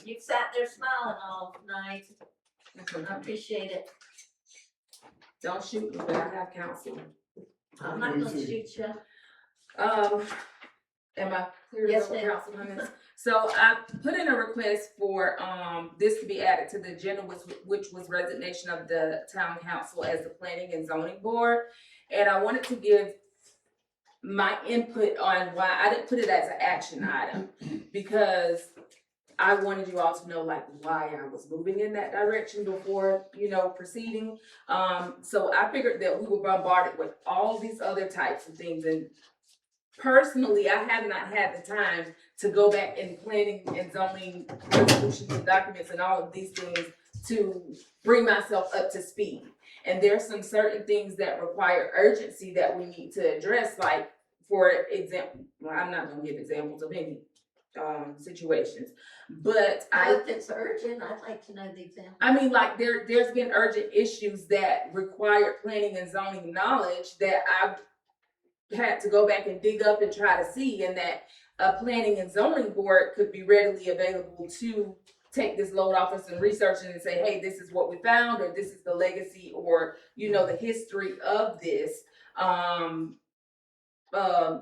You sat there smiling all night. I appreciate it. Don't shoot me, but I have counsel. I'm not gonna shoot you. Am I clear to Yes, go, ma'am. Councilwoman? So I put in a request for, this to be added to the agenda, which was resignation of the town council as the planning and zoning board. And I wanted to give my input on why I didn't put it as an action item, because I wanted you all to know like why I was moving in that direction before, proceeding. So I figured that we were bombarded with all these other types of things, and personally, I have not had the time to go back in planning and zoning resolutions and documents and all of these things to bring myself up to speed. And there's some certain things that require urgency that we need to address, like, for example, well, I'm not gonna give examples of any situations, but If it's urgent, I'd like to know the example. I mean, like, there's been urgent issues that require planning and zoning knowledge that I've had to go back and dig up and try to see, and that a planning and zoning board could be readily available to take this load off us and research it and say, hey, this is what we found, or this is the legacy, or the history of this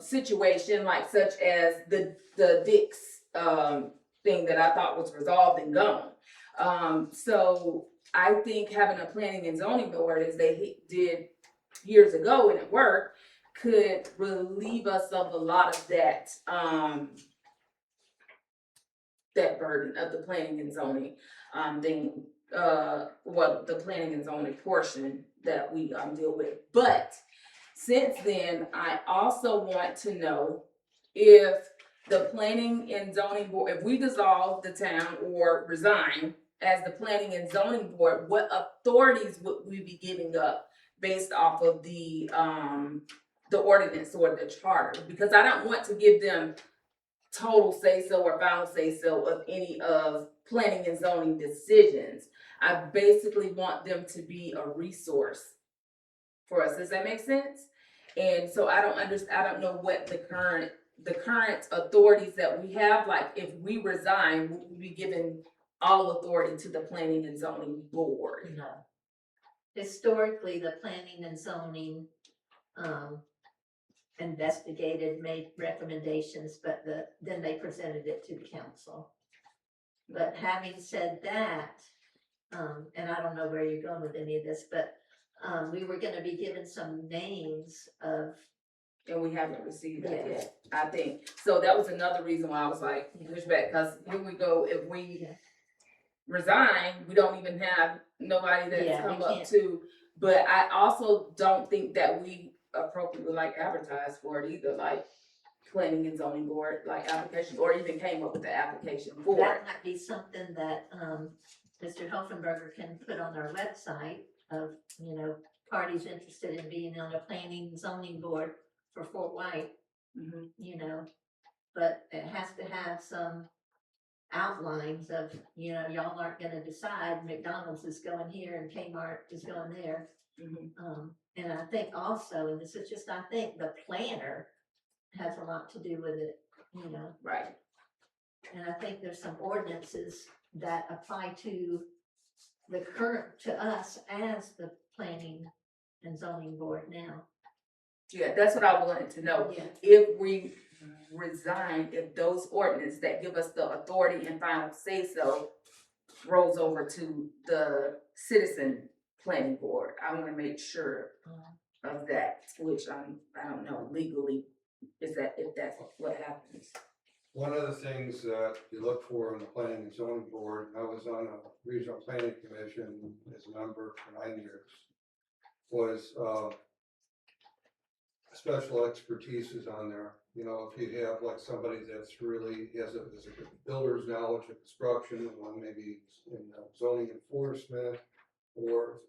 situation, like such as the Dix thing that I thought was resolved and gone. So I think having a planning and zoning board, as they did years ago and it worked, could relieve us of a lot of that that burden of the planning and zoning thing, the planning and zoning portion that we deal with. But since then, I also want to know if the planning and zoning board, if we dissolve the town or resign as the planning and zoning board, what authorities would we be giving up based off of the ordinance or the charter? Because I don't want to give them total say-so or final say-so of any of planning and zoning decisions. I basically want them to be a resource for us. Does that make sense? And so I don't know what the current authorities that we have, like if we resign, will we be given all authority to the planning and zoning board? No. Historically, the planning and zoning investigated, made recommendations, but then they presented it to the council. But having said that, and I don't know where you're going with any of this, but we were gonna be given some names of. And we haven't received that yet, I think. So that was another reason why I was like, push back, because here we go, if we resign, we don't even have nobody that's come up to. But I also don't think that we appropriately advertise for it either, like planning and zoning board, like application, or even came up with the application for it. That might be something that Mr. Helfenberger can put on our website of, parties interested in being on a planning and zoning board for Fort White, but it has to have some outlines of, y'all aren't gonna decide McDonald's is going here and Kmart is going there. And I think also, and this is just, I think the planner has a lot to do with it, Right. And I think there's some ordinances that apply to to us as the planning and zoning board now. Yeah, that's what I wanted to know. Yeah. If we resign, if those ordinances that give us the authority and final say-so rolls over to the citizen planning board, I want to make sure of that, which I don't know legally if that's what happens. One of the things that you look for in the planning and zoning board, I was on a regional planning commission as a member for 9 years, was special expertise is on there. If you have like somebody that's really has a builder's knowledge of construction, one maybe in zoning enforcement, or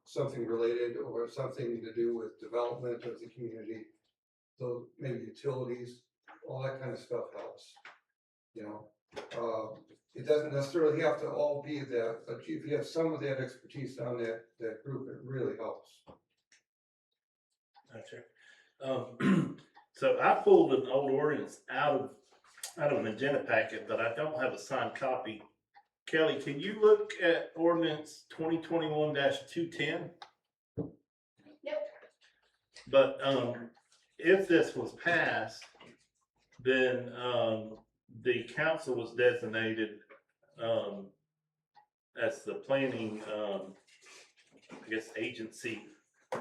something related, or something to do with development of the community, so maybe utilities, all that kind of stuff helps. It doesn't necessarily have to all be that, but if you have some of that expertise on that group, it really helps. Gotcha. So I pulled an old ordinance out of out of an agenda packet, but I don't have a signed copy. Kelly, can you look at ordinance 2021-210? Yep. But, if this was passed, then, the council was designated, as the planning, I guess, agency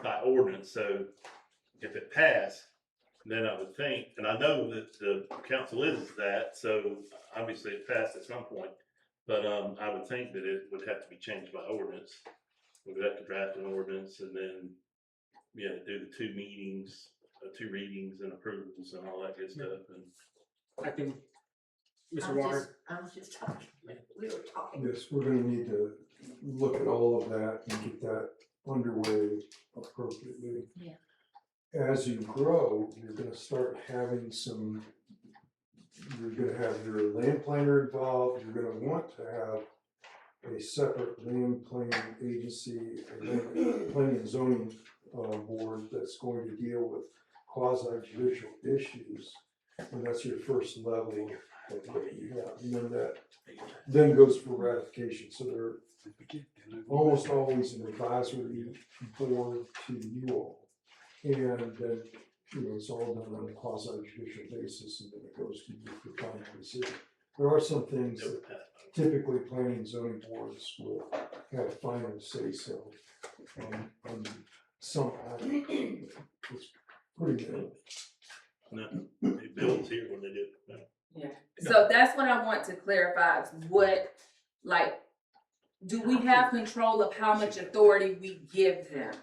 by ordinance. So if it passed, then I would think, and I know that the council is that, so obviously it passed at some point. But I would think that it would have to be changed by ordinance. We would have to draft an ordinance and then, do the two meetings, two readings and approvals and all that good stuff. And I think, Mr. I'm Walker, just- I was just talking, we were talking. Yes, we're gonna need to look at all of that and get that underway appropriately. Yeah. As you grow, you're gonna start having you're gonna have your land planner involved, you're gonna want to have a separate land planning agency, a land planning and zoning board that's going to deal with quasi judicial issues. And that's your first level of what you have, and then that then goes for ratification, so they're almost always an advisory board to you all. And then, it's all done on a quasi judicial basis, and then it goes to you for final decision. There are some things it that would pass by typically planning and zoning boards will have final say so. On some, it's pretty good. No, they built here when they did. No. Yeah, so that's what I want to clarify, is what, like, do we have control of how much authority we give them?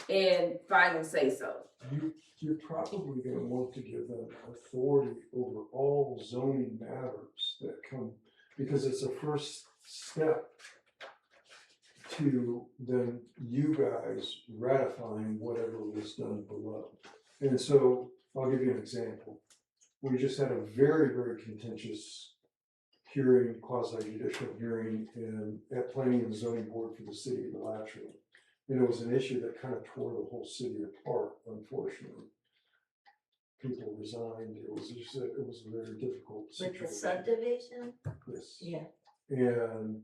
And final say so. You're probably gonna want to give them authority over all zoning matters that come, because it's a first step to then you guys ratifying whatever was done below. And so, I'll give you an example. We just had a very, very contentious hearing, quasi judicial hearing at Planning and Zoning Board for the city of Alachua. And it was an issue that kind of tore the whole city apart, unfortunately. People resigned, it was a very difficult With situation. the subdivision, Yes. yeah, And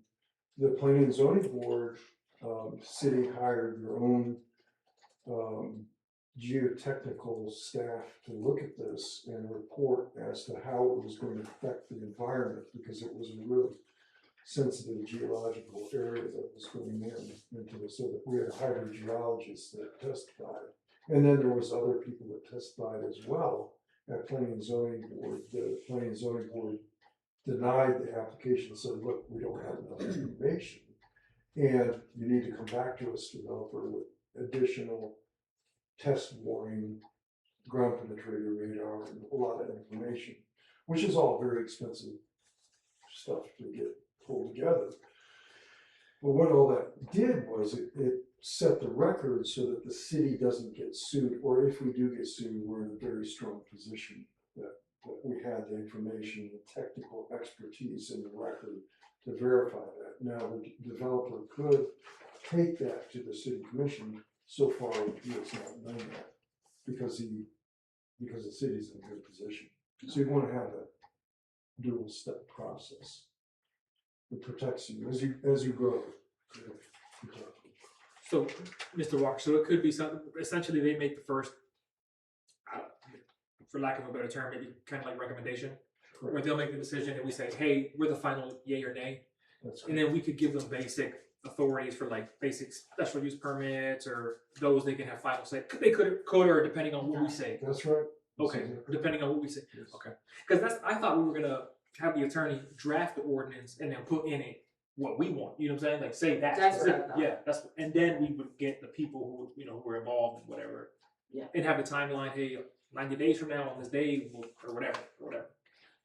the Planning and Zoning Board, city hired their own geotechnical staff to look at this and report as to how it was going to affect the environment, because it was a really sensitive geological area that was going into it, so that we had hydrogeologists that testified. And then there was other people that testified as well at Planning and Zoning Board. The Planning and Zoning Board denied the application, said, look, we don't have enough information. And you need to come back to us, developer, with additional test warning, ground penetrator radar, and a lot of information, which is all very expensive stuff to get pulled together. But what all that did was it set the record so that the city doesn't get sued, or if we do get sued, we're in a very strong position that we had the information, the technical expertise in the record to verify that. Now, the developer could take that to the city commission. So far, he has not done that because the city's in a good position. So you want to have a dual step process. It protects you as you grow. so, Mr. Walker, so it could be something, essentially they make the first, for lack of a better term, maybe kind of like recommendation, where Correct. they'll make the decision and we say, hey, we're the final yay or nay. That's And then we could give them basic authorities for like basic special use permits, or those they can have final say. They could, or depending on what we say. That's right. That's Okay, exactly right. depending on what we say. Yes. Okay. Because I thought we were gonna have the attorney draft the ordinance and then put in it what we want. You know what I'm saying? Like say that. That's what I specific- thought. Yeah, and then we would get the people who were involved in whatever. Yeah. And have a timeline. Hey, 90 days from now on this day, or whatever.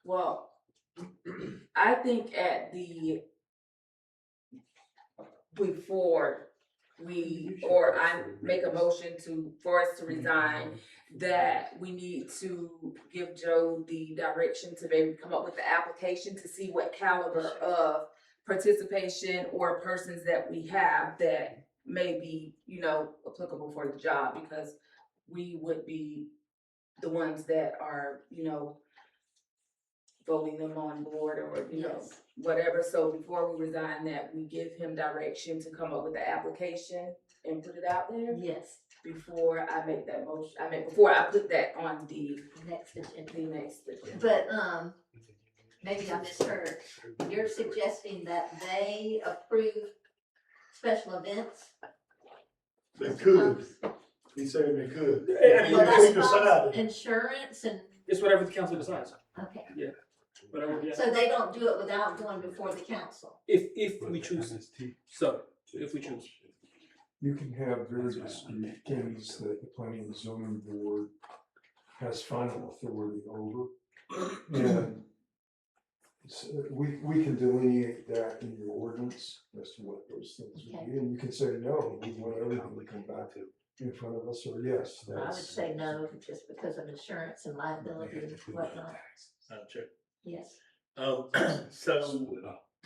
Well, I think before I make a motion for us to resign, that we need to give Joe the direction to maybe come up with the application to see what caliber of participation or persons that we have that may be, applicable for the job, because we would be the ones that are, voting them on board or, you know, Yes. whatever. So before we resign that, we give him direction to come up with the application and put it out there Yes, before I make that motion. I mean, before I put that on the next agenda. next agenda. But, maybe I misheard. You're suggesting that they approve special events? They could, he's saying they could. I mean, Well, If that's we decided, insurance and, It's whatever the council decides. okay. Whatever, yeah. So they don't do it without going before the council? If we choose, so, if we choose. You can have various things that the planning and zoning board has final authority over. And so we can delineate that in your ordinance as to what those things would be. And you can say, no, we want everything to come back in front of us, or yes, I would that's. say no, just because of insurance and liability and whatnot. Sure. Yes. So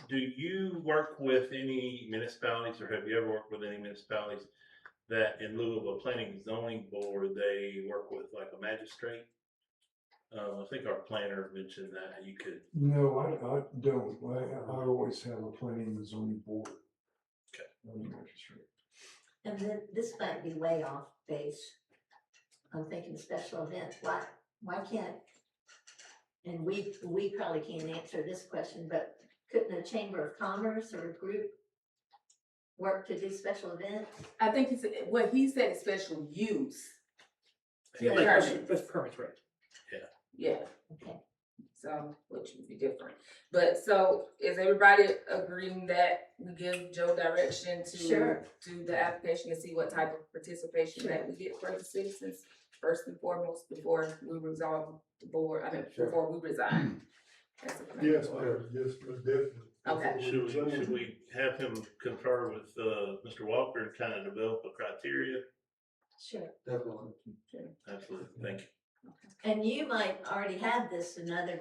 do you work with any municipalities, or have you ever worked with any municipalities that in lieu of a planning and zoning board, they work with like a magistrate? I think our planner mentioned that you could. No, I don't. I always have a planning and zoning board. Okay. I'm a magistrate. And then this might be way off base. I'm thinking special events, why can't, and we probably can't answer this question, but couldn't a chamber of commerce or a group work to do special events? I think he said, what he said is special use. Yeah, Like- That's permits, right? Yeah. Okay. So, which would be different. But so is everybody agreeing that we give Joe direction to Sure. do the application and see what type of participation that we get for the citizens first and foremost before we resolve the board, Sure. before we resign? That's the plan. yes, most definitely. Okay. Should we have him confer with, Mr. Walker and kind of develop a criteria? Sure. Definitely. Absolutely, thank you. And you might already have this another,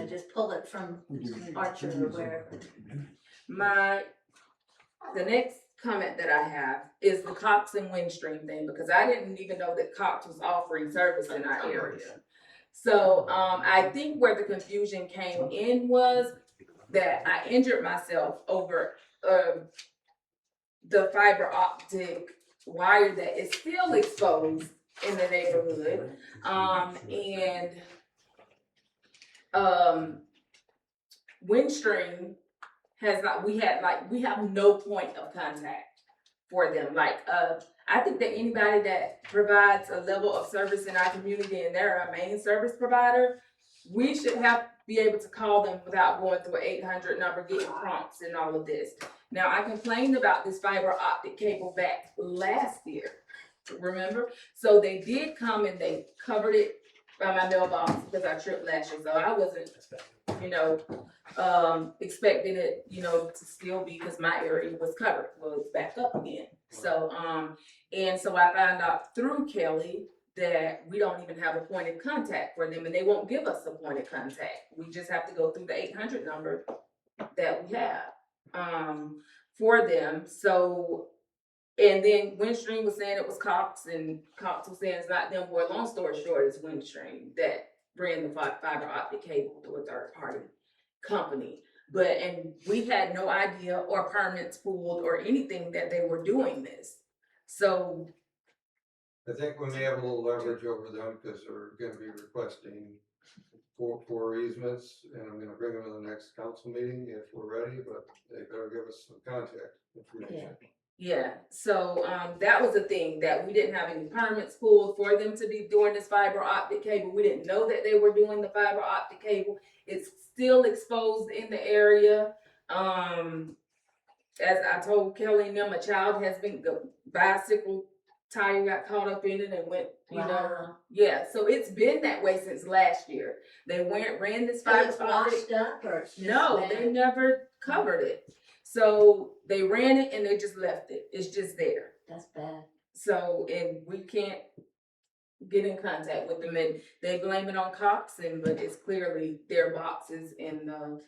just pull it from We do. Archer or wherever. The next comment that I have is the Cox and Windstream thing, because I didn't even know that Cox was offering service in our area. So, I think where the confusion came in was that I injured myself over, the fiber optic wire that is still exposed in the neighborhood. Windstream has not, we have no point of contact for them. I think that anybody that provides a level of service in our community and they're our main service provider, we should be able to call them without going through an 800 number, getting prompts and all of this. Now, I complained about this fiber optic cable back last year, remember? So they did come and they covered it by my mailbox because I tripped last year. So I wasn't, expecting it, to still be, because my area was covered. Well, it's back up again. So, and so I found out through Kelly that we don't even have a point of contact for them, and they won't give us a point of contact. We just have to go through the 800 number that we have, for them. So, and then Windstream was saying it was Cox, and Cox was saying it's not them. Well, long story short, it's Windstream that ran the fiber optic cable to a third party company. And we had no idea or permits pulled or anything that they were doing this. So, I think we may have a little leverage over them because they're gonna be requesting four easements, and I'm gonna bring them to the next council meeting if we're ready, but they better give us some contact information. yeah, so, that was the thing, that we didn't have any permits pulled for them to be doing this fiber optic cable. We didn't know that they were doing the fiber optic cable. It's still exposed in the area. As I told Kelly and them, a child has been, the bicycle tire got caught up in it and went, Wow. yeah, so it's been that way since last year. They ran this So fiber it's optic. washed up or it's just No, bad? they never covered it. So they ran it and they just left it. It's just there. That's bad. So, and we can't get in contact with them, and they blame it on Cox, but it's clearly their boxes and the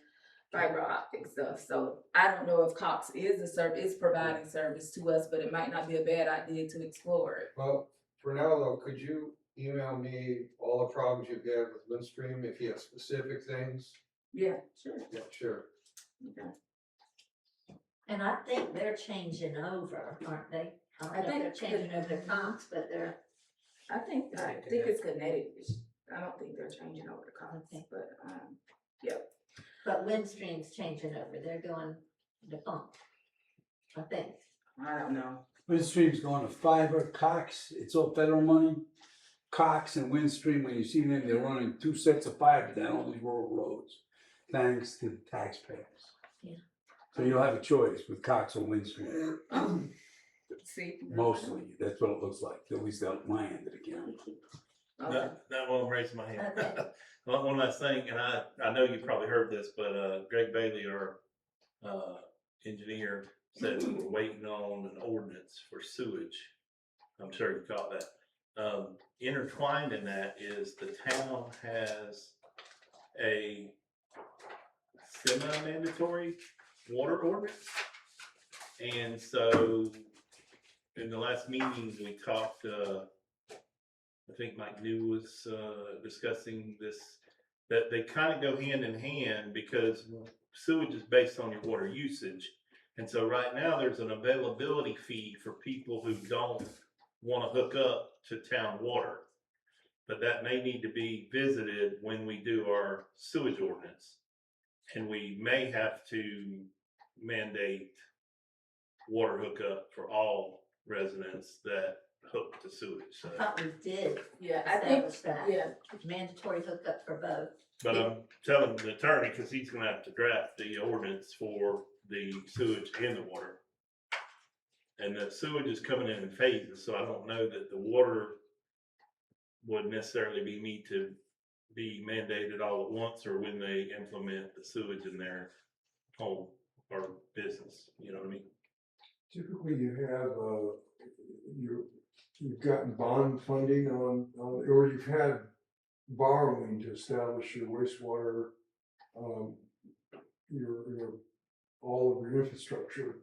fiber optic stuff. So I don't know if Cox is providing service to us, but it might not be a bad idea to explore it. Well, for now though, could you email me all the problems you've had with Windstream, if you have specific things Yeah, sure. Yeah, sure. Okay. And I think they're changing over, aren't they? I don't know if they're think changing that- over their comps, but they're, I think it's kinetic. I don't think they're changing over the costs, Okay. but, but Windstream's changing over, they're going defunct. I think. I don't know. Windstream's going to fiber, Cox, it's all federal money. Cox and Windstream, when you see them, they're running 2 sets of fiber down all these rural roads, thanks to the taxpayers. Yeah. So you'll have a choice with Cox or Windstream, See? mostly, that's what it looks like, at least out my end of the county. Okay. That won't raise my hand. Okay. One last thing, and I know you probably heard this, but Greg Bailey, our engineer, said we were waiting on an ordinance for sewage. I'm sure you caught that. Intertwined in that is the town has a semi-mandatory water ordinance. And so in the last meeting, we talked, I think Mike New was discussing this, that they kind of go hand in hand because sewage is based on your water usage. And so right now there's an availability fee for people who don't want to hook up to town water. But that may need to be visited when we do our sewage ordinance. And we may have to mandate water hookup for all residents that hook to sewage. So, I thought we did Yeah, I think, establish that. yeah, Mandatory hookup for both. but I'm telling the attorney, because he's gonna have to draft the ordinance for the sewage and the water. And the sewage is coming in phases, so I don't know that the water would necessarily need to be mandated all at once or when they implement the sewage in their home or business, you know what I mean? Typically you have, you've gotten bond funding or you've had borrowing to establish your wastewater, your, all of your infrastructure.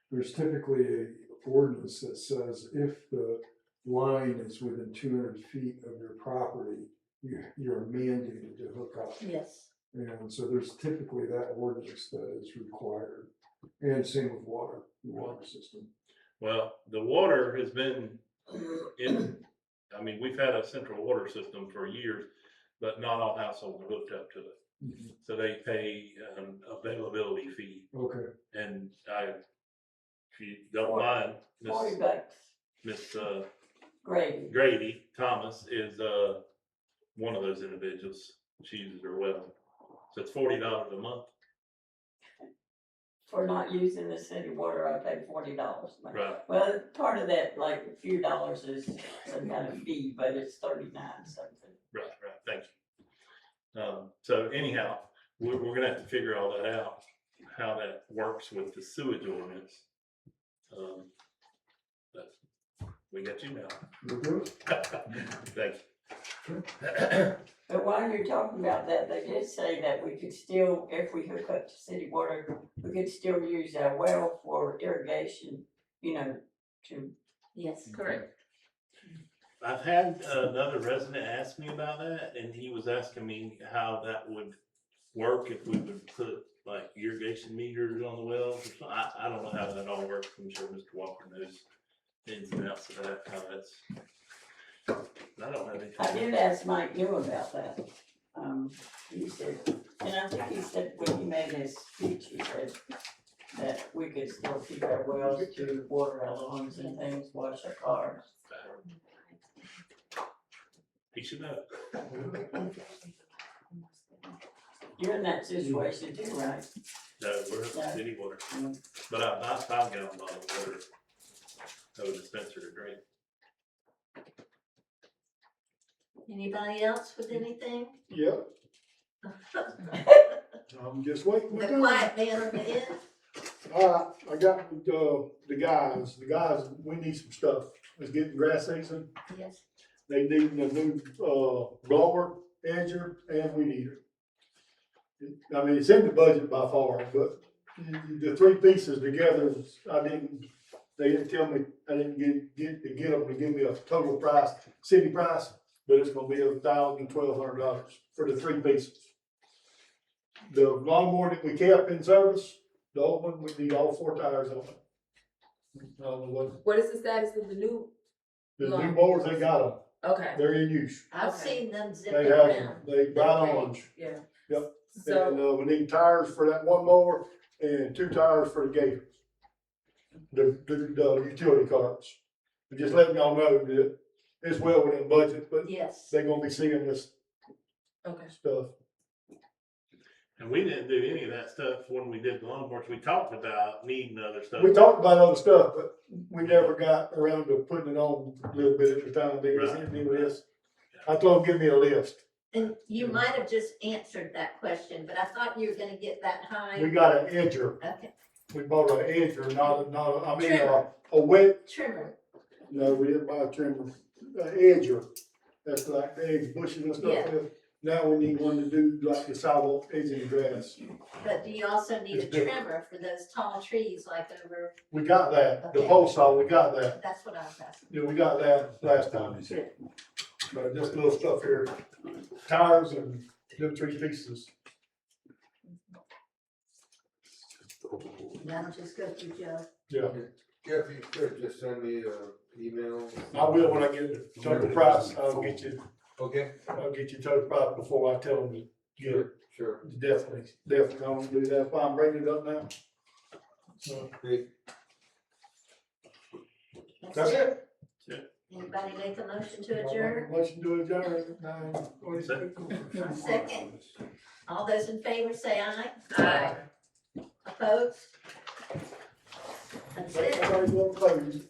There's typically a ordinance that says if the line is within 200 feet of your property, you're mandated to hook up. Yes. And so there's typically that ordinance that is required. And same with water, the water system. Well, the water has been I mean, we've had a central water system for years, but not all households are hooked up to it. Mhm. So they pay an availability fee. Okay, And if you don't mind, $40. Miss Great. Grady Thomas is one of those individuals. She uses her well. So it's $40 a month. For not using the city water, I pay $40. Right. Well, part of that, like a few dollars is some kind of fee, but it's 39 something. Right, thank you. So anyhow, we're gonna have to figure all that out, how that works with the sewage ordinance. But we got you now. we're good. Thank you. But while you're talking about that, they did say that we could still, if we hook up to city water, we could still use our well for irrigation, you know, to, Yes. correct. I've had another resident ask me about that, and he was asking me how that would work if we would put like irrigation meters on the wells or something. I don't know how that all works. I'm sure Mr. Walker knows the ins and outs of that, how that's. I don't have anything. I did ask Mike New about that. He said, and I think he said when he made his speech, he said that we could still keep our wells to water our lawns and things, wash our cars. He should know. You're in that situation too, right? No, we're Yeah. city water, Mm. but I buy 5-gallon bottle of water. I would dispenser to drink. Anybody else with anything? Yep, I'm just waiting. The quiet man on the end? I got the guys, we need some stuff. It's getting grass season. Yes. They need a new, blower, edger, and weed eater. I mean, it's in the budget by far, but the three pieces together, they didn't tell me, I didn't get them to give me a total price, city price, but it's gonna be $1,000 to $1,200 for the three pieces. The lawnmower that we kept in service, the old one, we need all 4 tires on it. I don't know What is the status of the new? the new mowers, they got them, Okay, they're in use. I've Okay. seen them They zipping have, around. they bright orange. yeah. Yep. So, And, we need tires for that one mower and 2 tires for the gators. The utility carts. But just letting y'all know that it's well within budget, but Yes. they're gonna be seeing this okay. stuff. And we didn't do any of that stuff when we did the lawnmowers. We talked about needing other stuff. We talked about other stuff, but we never got around to putting it on a little bit at a time. They was hitting me with this. I told them, give me a list. And you might have just answered that question, but I thought you were gonna get that high. We got an edger. Okay, We bought an edger, not Trimmer. a wet, trimmer, no, we didn't buy a trimmer, an edger. That's like the edge bushes and stuff. Yeah. with. Now we need one to do like the sidewalk edging the grass. but do you also need a It's different. trimmer for those tall trees like over, We got that, the Okay. pole saw, we got that. that's what I was asking. Yeah, we got that last time. Good. But just little stuff here, tires and them 3 pieces. That'll just go through Joe. Yeah, Jeff, you could just send me an email. I will when I get the total price, I'll get you total price before I tell them to get it. Sure. Definitely, I want to do that, if I'm bringing it up now. So, Great. that's it. Anybody make a motion to adjourn? Motion to adjourn, 9:46. Second. All those in favor say aye. Aye. Opposed? That's it. Everybody's gonna close.